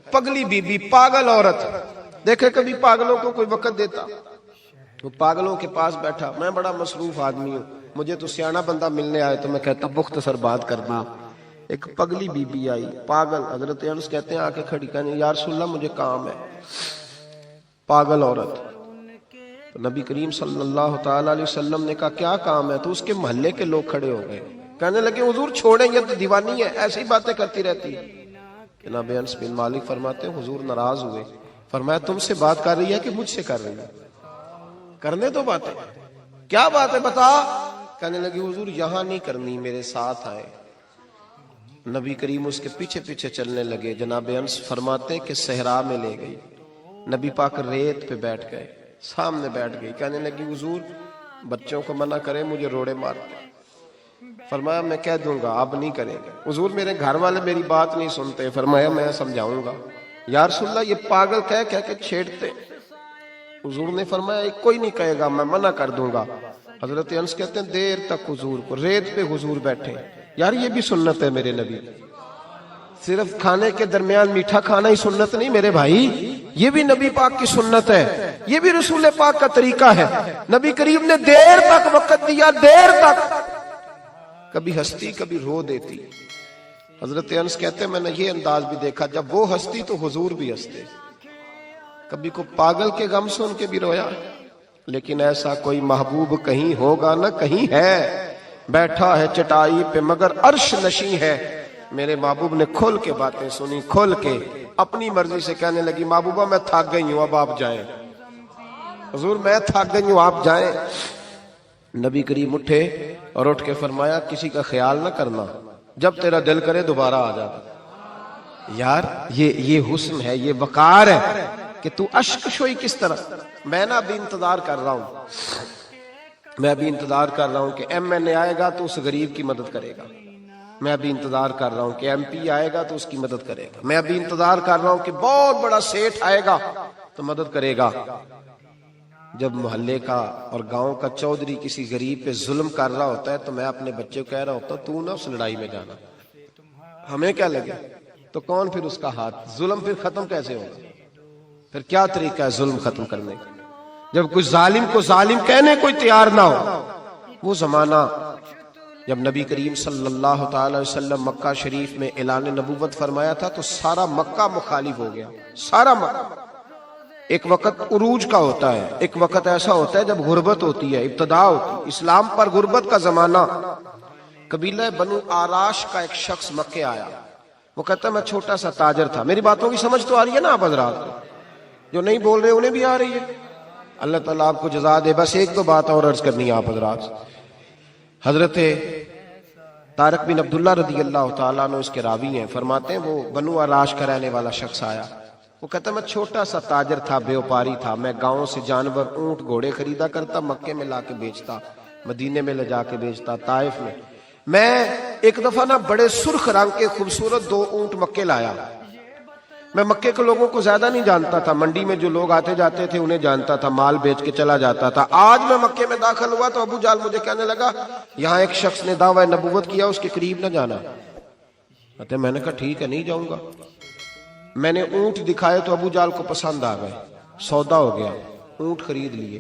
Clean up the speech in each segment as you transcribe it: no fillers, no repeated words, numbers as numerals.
پگلی be be, پاگل عورت. دیکھے کبھی پاگلوں کو کوئی وقت دیتا؟ وہ پاگلوں کے پاس بیٹھا. میں بڑا مصروف آدمی ہوں، مجھے تو سیاںا بندہ ملنے آئے تو میں کہتا مختصر بات کرنا. ایک پگلی بی بی آئی، پاگل. حضرت انس کہتے ہیں آ کے کھڑی، کہنے یا رسول اللہ مجھے کام ہے. پاگل عورت. تو نبی کریم صلی اللہ تعالی علیہ وسلم نے کہا کیا کام ہے؟ تو اس کے محلے کے لوگ کھڑے ہو گئے، کہنے لگے حضور چھوڑیں، یہ تو دیوانی ہے، ایسی باتیں کرتی رہتی ہے. جناب انس بن مالک فرماتے ہیں حضور ناراض ہوئے، فرمایا تم سے بات کر رہی ہے کہ مجھ سے کر رہی ہے؟ کرنے دو باتیں. کیا بات ہے بتا؟ کہنے لگی حضور یہاں نہیں کرنی، میرے ساتھ آئے. نبی کریم اس کے پیچھے پیچھے چلنے لگے. جناب انس فرماتے ہیں کہ صحرا میں لے گئی. نبی پاک ریت پہ بیٹھ گئے، سامنے بیٹھ گئی. کہنے لگی حضور بچوں کو منع کریں، مجھے روڑے مارتے. فرمایا میں کہہ دوں گا، اب نہیں کریں گے. حضور میرے گھر والے میری بات نہیں سنتے. فرمایا میں سمجھاؤں گا. یا رسول اللہ یہ پاگل کہہ کے چھیڑتے. حضور نے فرمایا کوئی نہیں کہے گا، میں منع کر دوں گا. حضرت انس کہتے ہیں دیر تک حضور کو ریت پہ حضور بیٹھے. یار یہ بھی سنت ہے میرے نبی. صرف کھانے کے درمیان میٹھا کھانا ہی سنت نہیں میرے بھائی، یہ بھی نبی پاک کی سنت ہے، یہ بھی رسول پاک کا طریقہ ہے. نبی کریم نے دیر تک وقت دیا، دیر تک. کبھی ہنستی کبھی رو دیتی. حضرت انس کہتے ہیں میں نے یہ انداز بھی دیکھا، جب وہ ہنستی تو حضور بھی ہنستے. کبھی کو پاگل کے غم سن کے بھی رویا. لیکن ایسا کوئی محبوب کہیں ہوگا نہ کہیں ہے، بیٹھا ہے چٹائی پہ مگر عرش نشیں ہے. میرے محبوب نے کھول کے باتیں سنی، کھول کے اپنی مرضی سے. کہنے لگی محبوبہ میں تھک گئی ہوں، اب آپ جائیں. حضور میں تھک گئی ہوں، آپ جائیں. نبی کریم اٹھے اور اٹھ کے فرمایا کسی کا خیال نہ کرنا، جب تیرا دل کرے دوبارہ آ جا. یار یہ حسن ہے، یہ وقار ہے کہ تو اشک شوئی کس طرح. میں نا ابھی انتظار کر رہا ہوں، میں ابھی انتظار کر رہا ہوں کہ ایم این اے آئے گا تو اس غریب کی مدد کرے گا. میں ابھی انتظار کر رہا ہوں کہ ایم پی آئے گا تو اس کی مدد کرے گا. میں ابھی انتظار کر رہا ہوں کہ بہت بڑا سیٹھ آئے گا تو مدد کرے گا. جب محلے کا اور گاؤں کا چودھری کسی غریب پہ ظلم کر رہا ہوتا ہے تو میں اپنے بچے کو کہہ رہا ہوتا ہوں تو نہ اس لڑائی میں جانا، ہمیں کیا لگے. تو کون پھر اس کا ہاتھ؟ ظلم پھر ختم کیسے ہوگا؟ پھر کیا طریقہ ہے ظلم ختم کرنے کا؟ جب کوئی ظالم کو ظالم کہنے کوئی تیار نہ ہو. وہ زمانہ جب نبی کریم صلی اللہ تعالی وسلم مکہ شریف میں اعلان نبوت فرمایا تھا تو سارا مکہ مخالف ہو گیا، سارا مکہ. ایک وقت عروج کا ہوتا ہے، ایک وقت ایسا ہوتا ہے جب غربت ہوتی ہے، ابتدا ہوتی ہے. اسلام پر غربت کا زمانہ. قبیلہ بنو آراش کا ایک شخص مکے آیا. وہ کہتا ہے میں چھوٹا سا تاجر تھا. میری باتوں کی سمجھ تو آ رہی ہے نا آپ حضرات کو؟ جو نہیں بول رہے انہیں بھی آ رہی ہے. اللہ تعالیٰ آپ کو جزا دے. بس ایک دو بات اور عرض کرنی ہے آپ حضرات. حضرت طارق بن عبداللہ رضی اللہ تعالیٰ عنہ اس کے راوی ہیں، فرماتے ہیں وہ بنو آراش کا رہنے والا شخص آیا. وہ کہتا ہے میں چھوٹا سا تاجر تھا، بیوپاری تھا. میں گاؤں سے جانور اونٹ گھوڑے خریدا کرتا، مکے میں لا کے بیچتا، مدینے میں لے جا کے بیچتا، طائف میں. میں ایک دفعہ نا بڑے سرخ رنگ کے خوبصورت 2 اونٹ مکے لایا. میں مکے کے لوگوں کو زیادہ نہیں جانتا تھا، منڈی میں جو لوگ آتے جاتے تھے انہیں جانتا تھا، مال بیچ کے چلا جاتا تھا. آج میں مکے میں داخل ہوا تو ابو جال مجھے کہنے لگا یہاں ایک شخص نے دعویٰ نبوت کیا، اس کے قریب نہ جانا. میں نے کہا ٹھیک ہے نہیں جاؤں گا. میں نے اونٹ دکھائے تو ابو جال کو پسند آ گئے، سودا ہو گیا، اونٹ خرید لیے.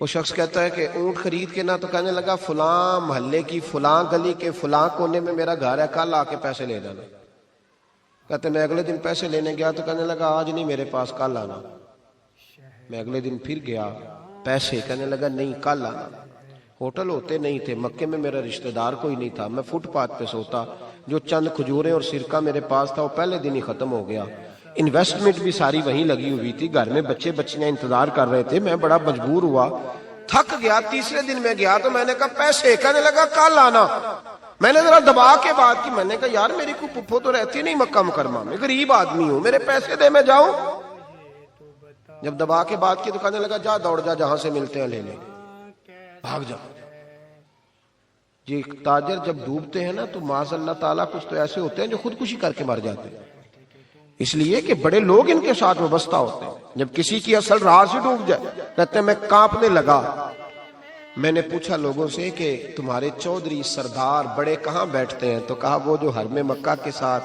وہ شخص کہتا ہے کہ اونٹ خرید کے نہ تو کہنے لگا فلاں محلے کی فلاں گلی کے فلاں کونے میں میرا گھر ہے، کل آ کے پیسے لے جانا. کہتے میں اگلے دن پیسے لینے گیا تو کہنے لگا آج نہیں میرے پاس، کل آنا. میں اگلے دن پھر گیا، پیسے، کہنے لگا نہیں کل آنا. ہوٹل ہوتے نہیں تھے، مکے میں میرا رشتہ دار کوئی نہیں تھا، میں فٹ پاتھ پہ سوتا. جو چند کھجوریں اور سرکہ میرے پاس تھا وہ پہلے دن ہی ختم ہو گیا. انویسٹمنٹ بھی ساری وہیں لگی ہوئی تھی، گھر میں بچے بچیاں انتظار کر رہے تھے. میں بڑا مجبور ہوا، تھک گیا. تیسرے دن میں گیا تو میں نے کہا پیسے، کہنے لگا کل آنا. میں نے ذرا دبا کے بات کی. میں نے کہا یار میری کوئی پپھو تو رہتی نہیں مکہ مکرمہ میں، غریب آدمی ہوں، میرے پیسے دے میں جاؤں. جب دبا کے بات کی تو کہنے لگا جا دوڑ جا، جہاں سے ملتے ہیں لے لے، بھاگ جا. یہ تاجر جب ڈوبتے ہیں نا تو معاذ اللہ تعالیٰ کچھ تو ایسے ہوتے ہیں جو خودکشی کر کے مر جاتے ہیں، اس لیے کہ بڑے لوگ ان کے ساتھ وابستہ ہوتے ہیں. جب کسی کی اصل راہ سے ڈوب جائے کہتے ہیں میں کانپنے لگا. میں نے پوچھا لوگوں سے کہ تمہارے چودھری سردار بڑے کہاں بیٹھتے ہیں؟ تو کہا وہ جو حرم مکہ کے ساتھ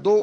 2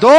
2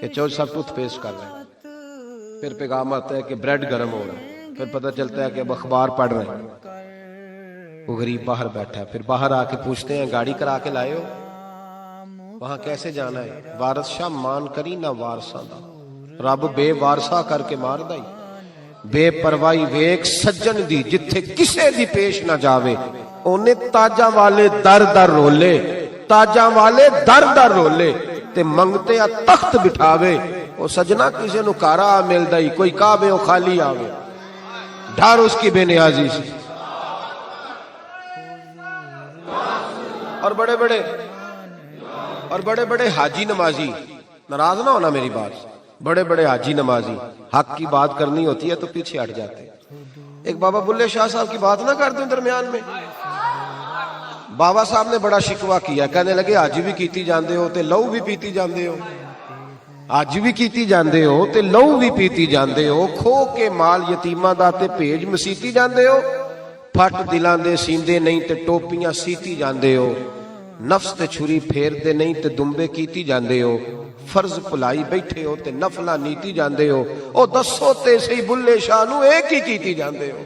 کہ چودھری صاحب ٹوتھ پیسٹ کر رہے ہیں، پھر پیغام آتا ہے کہ بریڈ گرم ہو رہا ہے، پھر پتہ چلتا ہے کہ اب اخبار پڑھ رہے ہیں۔ وہ غریب باہر بیٹھا ہے، پھر باہر آ کے پوچھتے ہیں گاڑی کرا کے لائے ہو؟ وہاں کیسے جانا ہے؟ وارث شاہ مان کری نہ وارثاں دا، رب بے وارثا کر کے مار دائی، بے پروائی ویک سجن دی جتھے کسے دی پیش نہ جاوے، اونے تاجاں والے در در رولے، تاجاں والے در در رولے تے منگتے آ تخت بٹھاوے، او سجنا کسے نو کارا مل دائی، کوئی کعبے او خالی آوے، ڈھار اس کی بے نیازی سے۔ اور بڑے بڑے حاجی نمازی، ناراض نہ ہونا میری بات، بڑے بڑے حاجی نمازی حق کی بات کرنی ہوتی ہے تو پیچھے ہٹ جاتے ہیں۔ ایک بابا بلے شاہ صاحب کی بات نہ کر دیں درمیان میں، بابا صاحب نے بڑا شکوہ کیا، کہنے لگے حج بھی کیتی جاندے ہو تے لو بھی پیتی جاندے ہو، حج بھی کیتی جاندے ہو تے لو بھی پیتی جاندے ہو، کھو کے مال یتیماں دا تے بھیج مسیتی جاندے ہو، پھٹ دلاں دے سیندے نہیں تے ٹوپیاں سیتی جاندے ہو، نفس تے چھری پھیر دے نہیں تے دمبے کیتی جاندے ہو، فرض پلائی بیٹھے ہو تے نفلہ نیتی جاندے ہو، او دسو تے صحیح بلے شاہ نو ایک ہی کیتی جاندے ہو،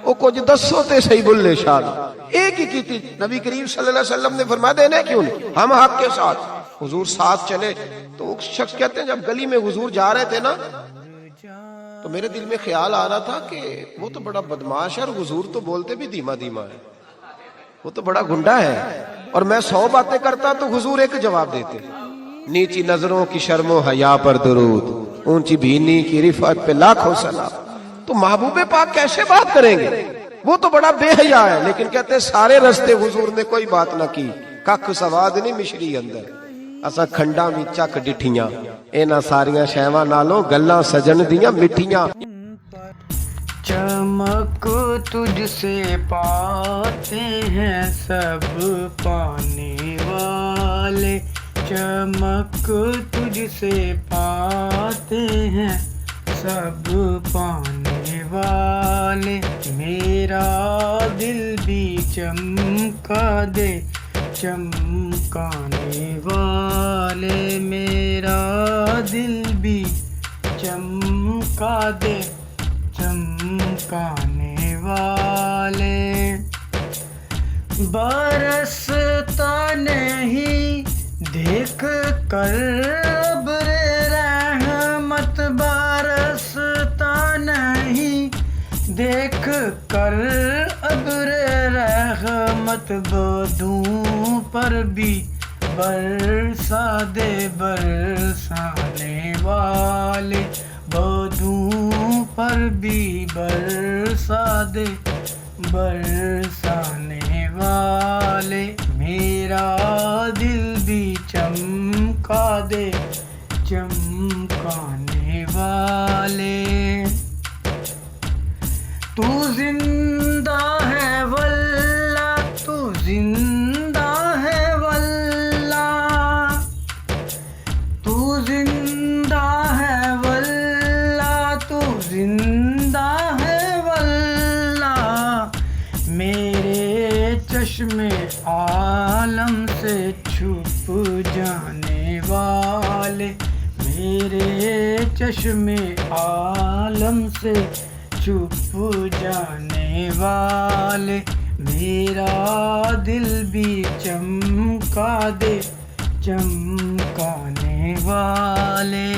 او کچھ دسو تے صحیح بلے شاہ نو ایک ہی کیتی۔ نبی کریم صلی اللہ علیہ وسلم نے فرمایا دینے کیوں نہیں، ہم حق کے ساتھ، حضور ساتھ چلے۔ تو وہ شخص کہتے ہیں جب گلی میں حضور جا رہے تھے نا تو میرے دل میں خیال آ رہا تھا کہ وہ تو بڑا بدماش ہے اور حضور تو بولتے بھی دھیما دھیما ہے، وہ تو بڑا گنڈا ہے، اور میں 100 باتیں کرتا تو حضور ایک جواب دیتے، نیچی نظروں کی شرم و حیا پر درود، اونچی بینی کی رفعت پہ لاکھوں سلام۔ تو محبوب پاک کیسے بات کریں گے، وہ تو بڑا بے حیا ہے، لیکن کہتے سارے رستے حضور نے کوئی بات نہ کی، ککھ سواد نہیں مشری اندر، اسا کھنڈا بھی چک ڈٹھیاں، اینا ساریاں شیواں نالوں گلاں سجن دیاں مٹھیاں۔ چمک تجھ سے پاتے ہیں سب پانے والے، چمک تجھ سے پاتے ہیں سب پانے والے، میرا دل بھی چمکا دے چمکانے والے، میرا دل بھی چمکا دے چمکانے والے، برستا نہیں دیکھ کر ابر رحمت، برستا نہیں دیکھ کر ابر رحمت، بدوں پر بھی برسا دے برسانے والے، بدوں پر بھی برسا دے برسانے والے، میرا دل بھی چمکا دے چمکانے والے، تو زندہ ہے واللہ تو زندہ ہے واللہ، تو زندہ ہے واللہ تو زندہ ہے واللہ، میرے چشم عالم سے چھپ جانے والے، میرے چشم عالم سے چھپ جانے والے، میرا دل بھی چمکا دے چمکانے والے،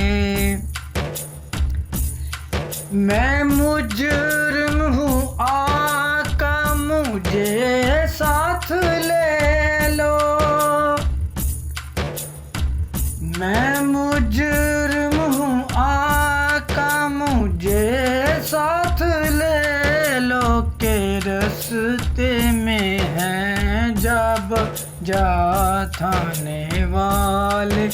میں مجرم ہوں آقا مجھے ساتھ لے لو، میں مجرم ہوں آقا مجھے ساتھ لے لو، کہ رستے میں ہیں جب جا تھانے والے،